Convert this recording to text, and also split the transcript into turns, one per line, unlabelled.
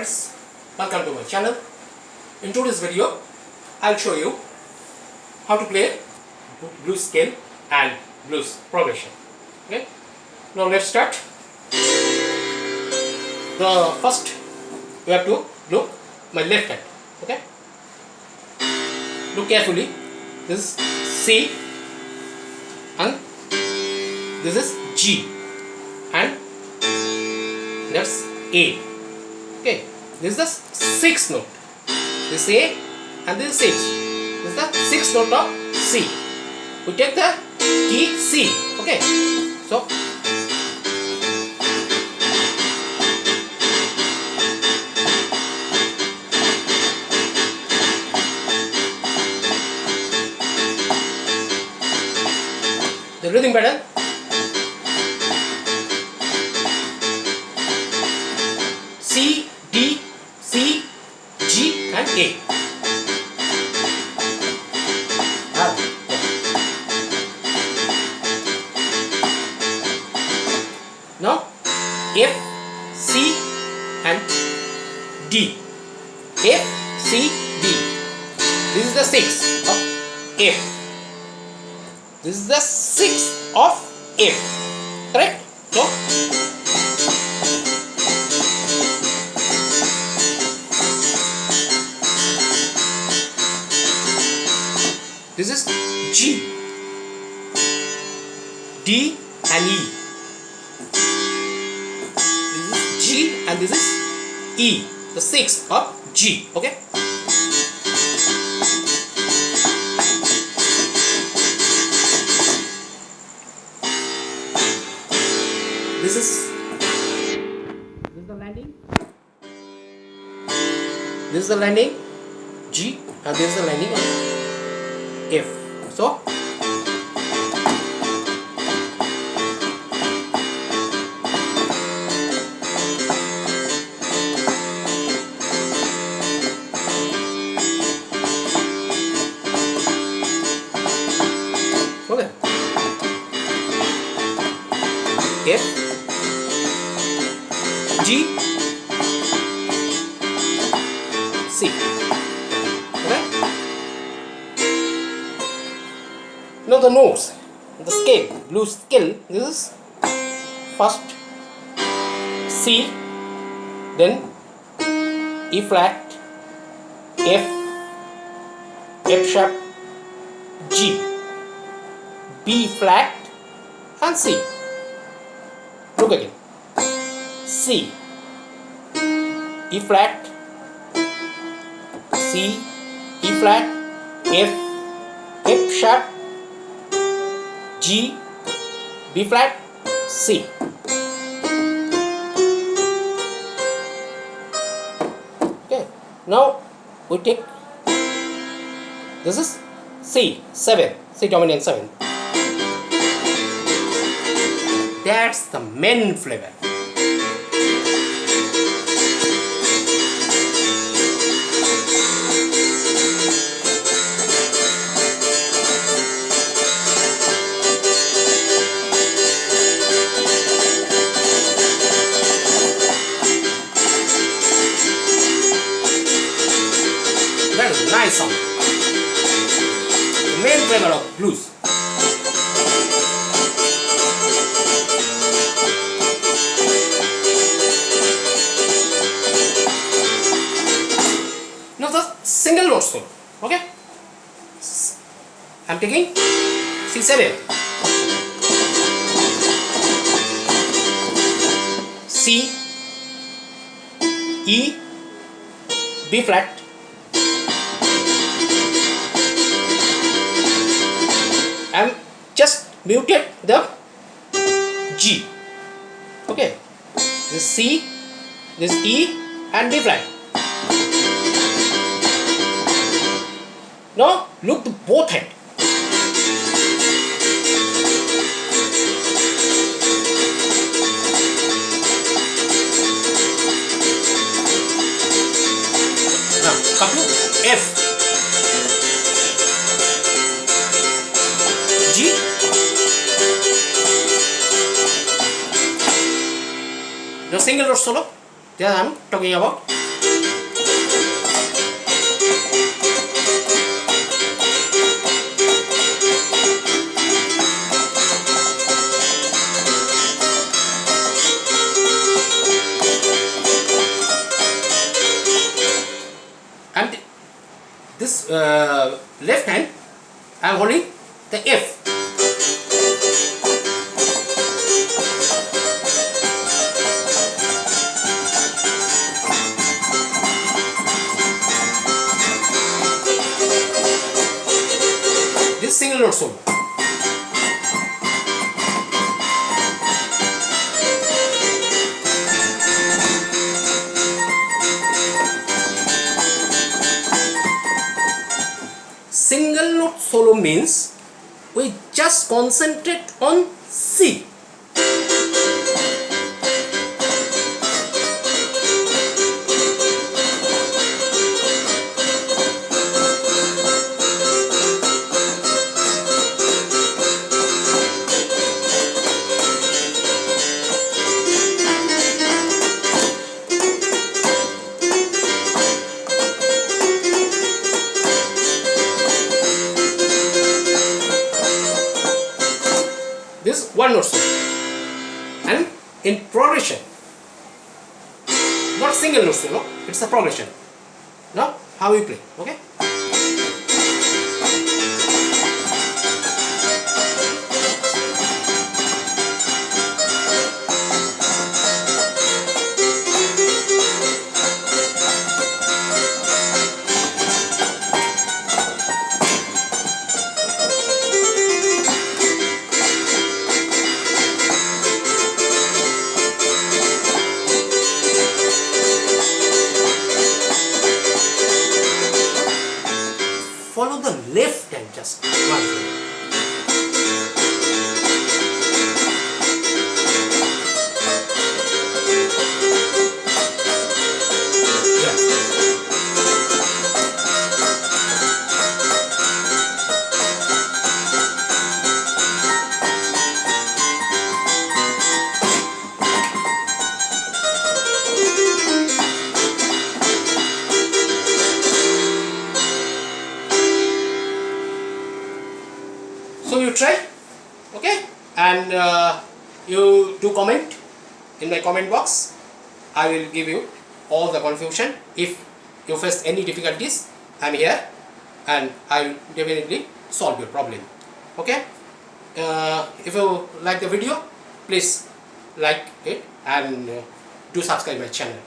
friends, welcome to my channel. In today's video, I'll show you how to play blues scale and blues progression. Okay, now let's start. The first, you have to look my left hand. Okay, look carefully. This is C and this is G and that's A. Okay, this is the sixth note. This is A and this is 6. This is the sixth note of C. We take the key C. Okay, so the rhythm pattern. C, D, C, G and A. Now F, C and D. F, C, D. This is the sixth of F. This is the sixth of F. Correct? So this is G, D and E. This is G and this is E, the sixth of G. Okay. This is the landing. This is the landing G and this is the landing on F. So okay. F, G, C. Okay. Now the notes, the scale, blues scale. This is first C, then E flat, F, F sharp, G, B flat, and C. Look again. C, E flat, C, E flat, F, F sharp, G, B flat, C. Okay. Now we take this is C 7, C dominant 7. That's the main flavor. That is a nice song. The main flavor of blues. Now the single note solo. Okay? I'm taking C7, C, E, B flat, I'm just muted the G. Okay, this C, this E and B flat. Now look to both hands. Now come to F, G, the single note solo that I am talking about. this left hand I am holding the F. This single note solo. Single note solo means we just concentrate on C. This one note solo, and in progression, not single note solo, it's a progression. Now how we play, okay? Follow the left hand just one finger. So you try, okay, and you do comment in my comment box. I will give you all the confusion. If you face any difficulties, I am here and I will definitely solve your problem, okay. If you like the video, please like it and do subscribe my channel.